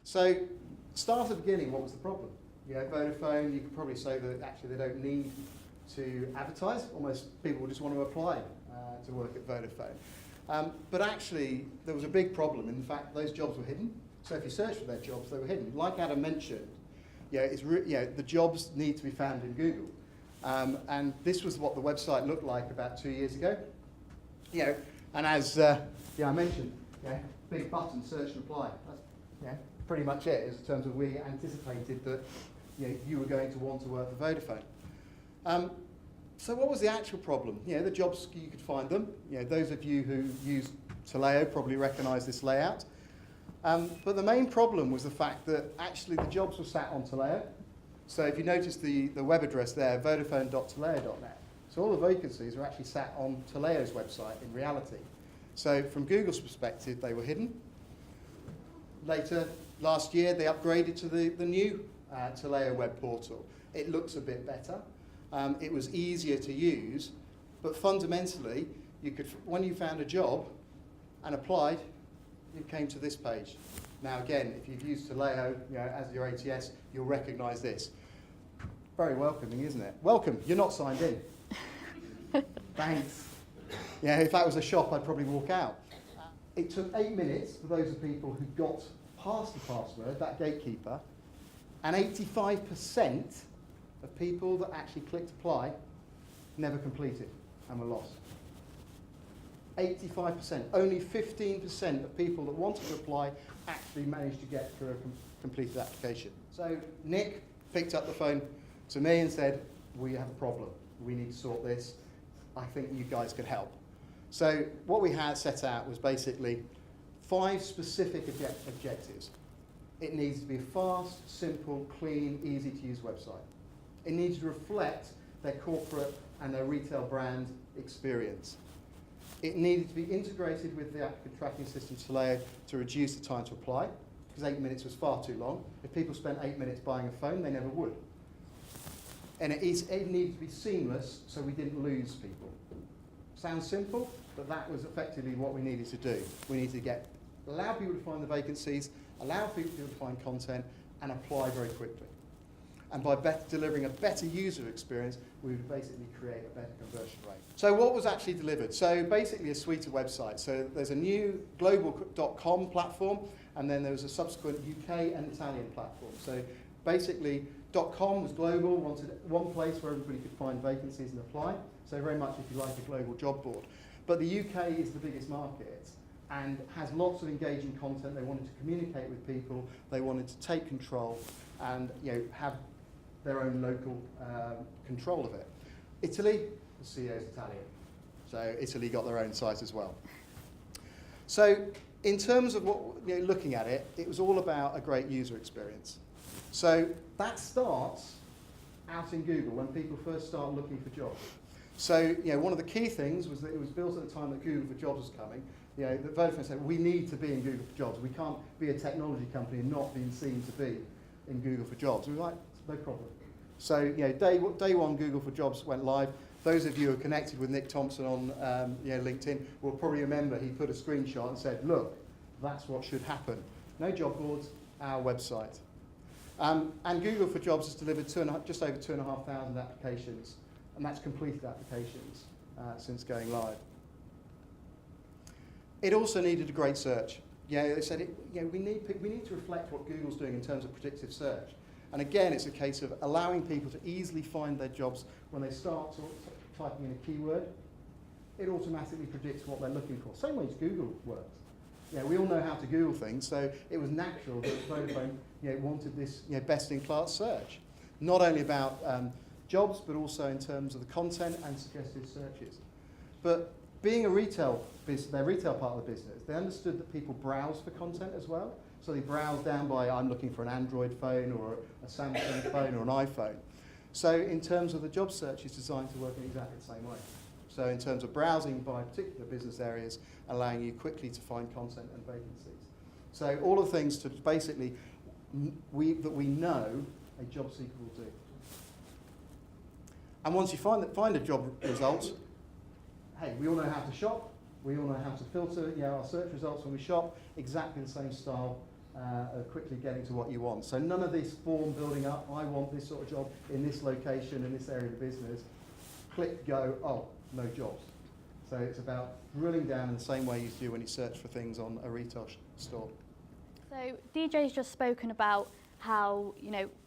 So, start at the beginning, what was the problem? Vodafone, you could probably say that actually they don't need to advertise. Almost people just want to apply to work at Vodafone. But actually, there was a big problem. In fact, those jobs were hidden. So if you search for their jobs, they were hidden. Like Adam mentioned, the jobs need to be found in Google. And this was what the website looked like about 2 years ago. And as I mentioned, big button, search and apply. That's pretty much it, in terms of we anticipated that you were going to want to work for Vodafone. So what was the actual problem? The jobs, you could find them. Those of you who use Taleo probably recognise this layout. But the main problem was the fact that actually the jobs were sat on Taleo. So if you notice the web address there, vodafone.taleo.net. So all the vacancies are actually sat on Taleo's website in reality. So from Google's perspective, they were hidden. Later, last year, they upgraded to the new Taleo web portal. It looks a bit better. It was easier to use, but fundamentally, when you found a job and applied, you came to this page. Now again, if you've used Taleo as your ATS, you'll recognise this. Very welcoming, isn't it? Welcome, you're not signed in. Thanks. If that was a shop, I'd probably walk out. It took 8 minutes for those of people who got past the password, that gatekeeper, and 85% of people that actually clicked apply never completed and were lost. 85%. Only 15% of people that wanted to apply actually managed to get through a completed application. So Nick picked up the phone to me and said, we have a problem. We need to sort this. I think you guys could help. So what we had set out was basically 5 specific objectives. It needs to be a fast, simple, clean, easy to use website. It needs to reflect their corporate and their retail brand experience. It needed to be integrated with the applicant tracking system Taleo to reduce the time to apply, because 8 minutes was far too long. If people spent 8 minutes buying a phone, they never would. And it needed to be seamless so we didn't lose people. Sounds simple, but that was effectively what we needed to do. We needed to allow people to find the vacancies, allow people to find content, and apply very quickly. And by delivering a better user experience, we would basically create a better conversion rate. So what was actually delivered? So basically a suite of websites. So there's a new global.com platform, and then there was a subsequent UK and Italian platform. So basically, .com was global, wanted one place where everybody could find vacancies and apply. So very much, if you like, a global job board. But the UK is the biggest market and has lots of engaging content. They wanted to communicate with people. They wanted to take control and have their own local control of it. Italy, the CEO is Italian. So Italy got their own site as well. So in terms of looking at it, it was all about a great user experience. So that starts out in Google when people first start looking for jobs. So one of the key things was that it was built at the time that Google for Jobs was coming. That Vodafone said, we need to be in Google for Jobs. We can't be a technology company and not being seen to be in Google for Jobs. We were like, no problem. So day one, Google for Jobs went live. Those of you who are connected with Nick Thompson on LinkedIn will probably remember he put a screenshot and said, look, that's what should happen. No job boards, our website. And Google for Jobs has delivered just over 2,500 applications, and that's completed applications since going live. It also needed a great search. They said we need to reflect what Google's doing in terms of predictive search. And again, it's a case of allowing people to easily find their jobs when they start typing in a keyword. It automatically predicts what they're looking for. Same way as Google works. We all know how to Google things, so it was natural that Vodafone wanted this best-in-class search. Not only about jobs, but also in terms of the content and suggested searches. But being a retail business, their retail part of the business, they understood that people browse for content as well. So they browse down by, I'm looking for an Android phone or a Samsung phone or an iPhone. So in terms of the job search, it's designed to work in exactly the same way. So in terms of browsing by particular business areas, allowing you quickly to find content and vacancies. So all of the things to basically that we know a job seeker will do. And once you find a job result, hey, we all know how to shop. We all know how to filter our search results when we shop. Exactly the same style quickly getting to what you want. So none of this form building up, I want this sort of job in this location, in this area of the business. Click, go, oh, no jobs. So it's about drilling down in the same way you do when you search for things on a retail store. So DJ's just spoken about how,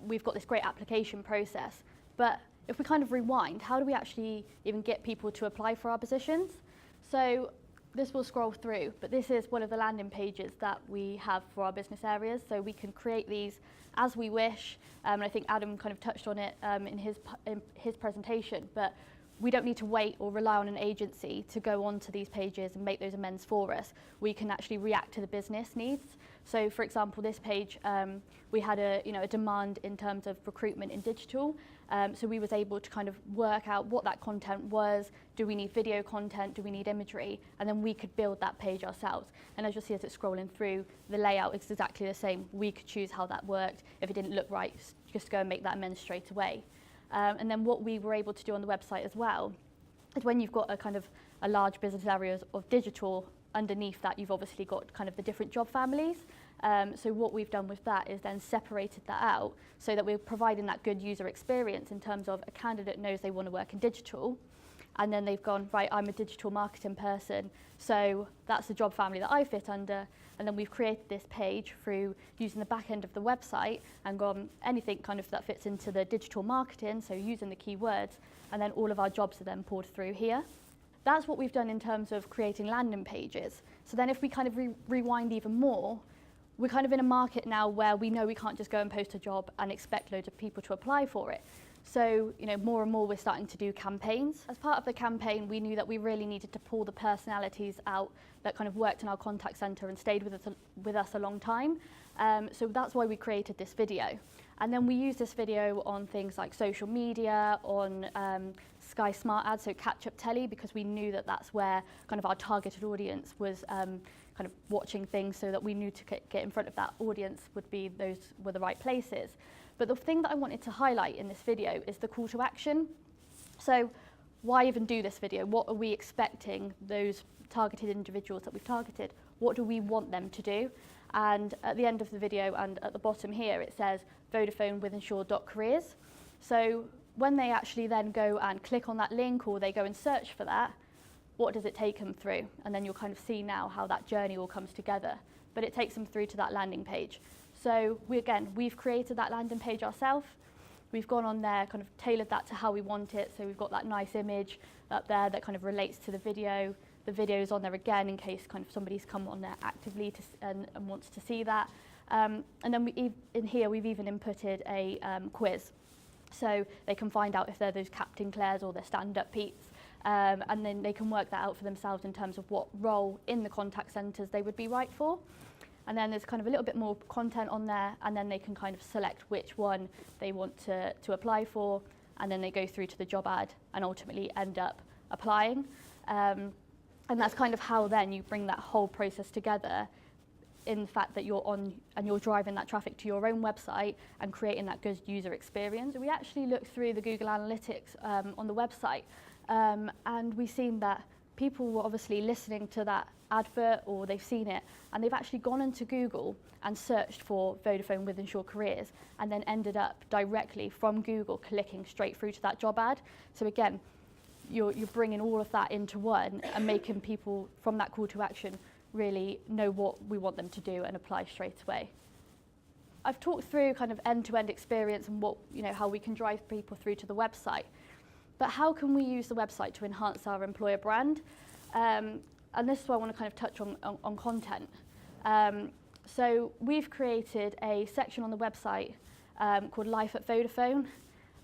we've got this great application process, but if we kind of rewind, how do we actually even get people to apply for our positions? So this will scroll through, but this is one of the landing pages that we have for our business areas. So we can create these as we wish, and I think Adam kind of touched on it in his presentation, but we don't need to wait or rely on an agency to go onto these pages and make those amends for us. We can actually react to the business needs. So for example, this page, we had a demand in terms of recruitment in digital. So we was able to kind of work out what that content was. Do we need video content? Do we need imagery? And then we could build that page ourselves. And as you'll see as it's scrolling through, the layout is exactly the same. We could choose how that worked. If it didn't look right, just go and make that amend straight away. And then what we were able to do on the website as well is when you've got a large business areas of digital, underneath that you've obviously got kind of the different job families. So what we've done with that is then separated that out so that we're providing that good user experience in terms of a candidate knows they want to work in digital, and then they've gone, right, I'm a digital marketing person, so that's the job family that I fit under. And then we've created this page through using the back end of the website and gone anything kind of that fits into the digital marketing, so using the keywords, and then all of our jobs are then poured through here. That's what we've done in terms of creating landing pages. So then if we kind of rewind even more, we're kind of in a market now where we know we can't just go and post a job and expect loads of people to apply for it. So, more and more we're starting to do campaigns. As part of the campaign, we knew that we really needed to pull the personalities out that kind of worked in our contact centre and stayed with us a long time. So that's why we created this video. And then we used this video on things like social media, on Sky Smart Ads, so catch-up telly, because we knew that that's where kind of our targeted audience was kind of watching things, so that we knew to get in front of that audience those were the right places. But the thing that I wanted to highlight in this video is the call to action. So why even do this video? What are we expecting those targeted individuals that we've targeted? What do we want them to do? And at the end of the video and at the bottom here, it says Vodafone with insure.careers. So when they actually then go and click on that link, or they go and search for that, what does it take them through? And then you'll kind of see now how that journey all comes together. But it takes them through to that landing page. So we've created that landing page ourselves. We've gone on there, kind of tailored that to how we want it. So we've got that nice image up there that kind of relates to the video. The video is on there again in case kind of somebody's come on there actively and wants to see that. And then in here we've even inputted a quiz. So they can find out if they're those Captain Clairs or they're stand-up Pete's. And then they can work that out for themselves in terms of what role in the contact centres they would be right for. And then there's kind of a little bit more content on there, and then they can kind of select which one they want to apply for, and then they go through to the job ad and ultimately end up applying. And that's kind of how then you bring that whole process together, in the fact that you're on and you're driving that traffic to your own website and creating that good user experience. We actually looked through the Google Analytics on the website, and we've seen that people were obviously listening to that advert, or they've seen it, and they've actually gone into Google and searched for Vodafone with Insure Careers, and then ended up directly from Google clicking straight through to that job ad. So again, you're bringing all of that into one and making people from that call to action really know what we want them to do and apply straight away. I've talked through kind of end-to-end experience and what, how we can drive people through to the website. But how can we use the website to enhance our employer brand? And this is why I want to kind of touch on content. So we've created a section on the website called Life at Vodafone,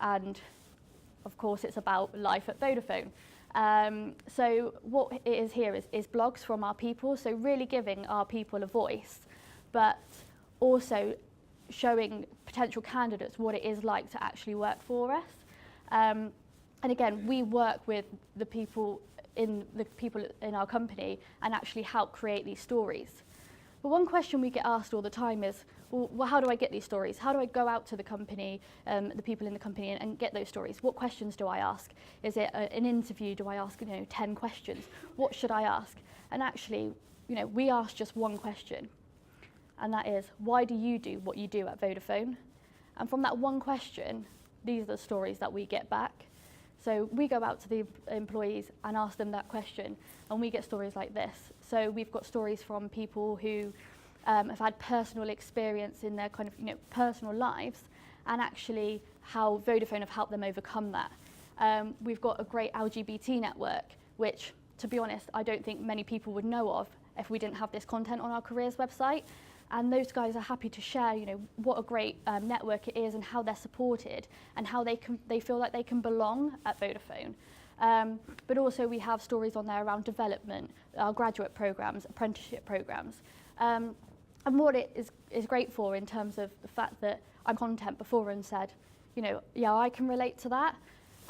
and of course it's about life at Vodafone. So what it is here is blogs from our people, so really giving our people a voice, but also showing potential candidates what it is like to actually work for us. And again, we work with the people in our company and actually help create these stories. But one question we get asked all the time is, well, how do I get these stories? How do I go out to the company, the people in the company, and get those stories? What questions do I ask? Is it an interview? Do I ask 10 questions? What should I ask? And actually, we ask just one question. and that is, why do you do what you do at Vodafone? And from that one question, these are the stories that we get back. So we go out to the employees and ask them that question, and we get stories like this. So we've got stories from people who have had personal experience in their kind of personal lives, and actually how Vodafone have helped them overcome that. We've got a great LGBT network, which, to be honest, I don't think many people would know of if we didn't have this content on our careers website. And those guys are happy to share, what a great network it is and how they're supported and how they feel like they can belong at Vodafone. But also we have stories on there around development, our graduate programs, apprenticeship programs. And what it is great for in terms of the fact that I'm content before and said, yeah, I can relate to that.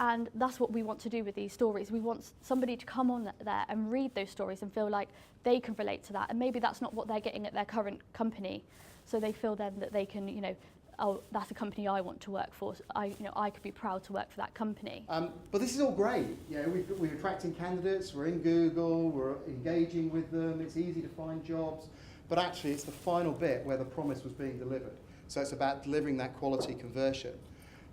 And that's what we want to do with these stories. We want somebody to come on there and read those stories and feel like they can relate to that. And maybe that's not what they're getting at their current company. So they feel then that they can, oh, that's a company I want to work for. So I could be proud to work for that company. But this is all great. We're attracting candidates, we're in Google, we're engaging with them, it's easy to find jobs. But actually it's the final bit where the promise was being delivered. So it's about delivering that quality conversion.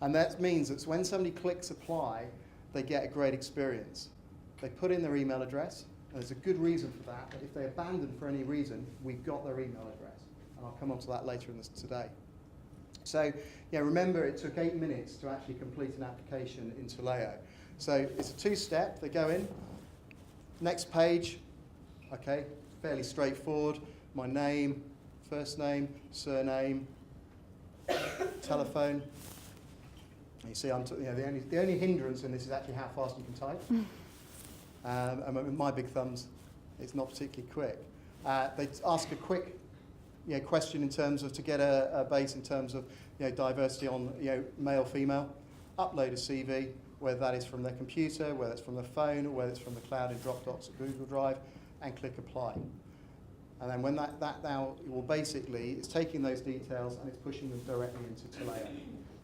And that means that when somebody clicks apply, they get a great experience. They put in their email address, and there's a good reason for that, but if they abandon for any reason, we've got their email address. And I'll come on to that later in this today. So, remember it took 8 minutes to actually complete an application in Taleo. So it's a two-step, they go in, next page, okay, fairly straightforward, my name, first name, surname, telephone. You see, the only hindrance in this is actually how fast you can type. And with my big thumbs, it's not particularly quick. They ask a quick question in terms of, to get a base in terms of diversity on male, female. Upload a CV, whether that is from their computer, whether it's from their phone, or whether it's from the cloud in Dropbox or Google Drive, and click apply. And then when that now, well, basically, it's taking those details and it's pushing them directly into Taleo.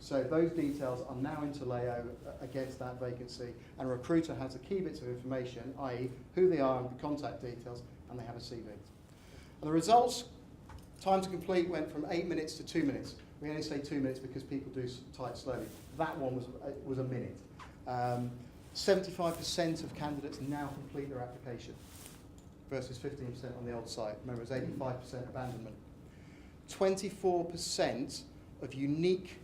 So those details are now in Taleo against that vacancy, and a recruiter has the key bits of information, i.e. who they are and the contact details, and they have a CV. And the results, time to complete went from 8 minutes to 2 minutes. We only say 2 minutes because people do type slowly. That one was a minute. 75% of candidates now complete their application versus 15% on the old site. Remember, it was 85% abandonment. 24% of unique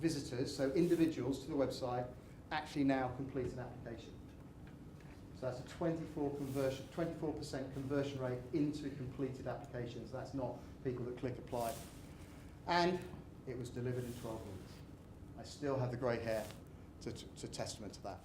visitors, so individuals to the website, actually now complete an application. So that's a 24% conversion rate into completed applications. That's not people that click apply. And it was delivered in 12 weeks. I still have the grey hair to testament to that.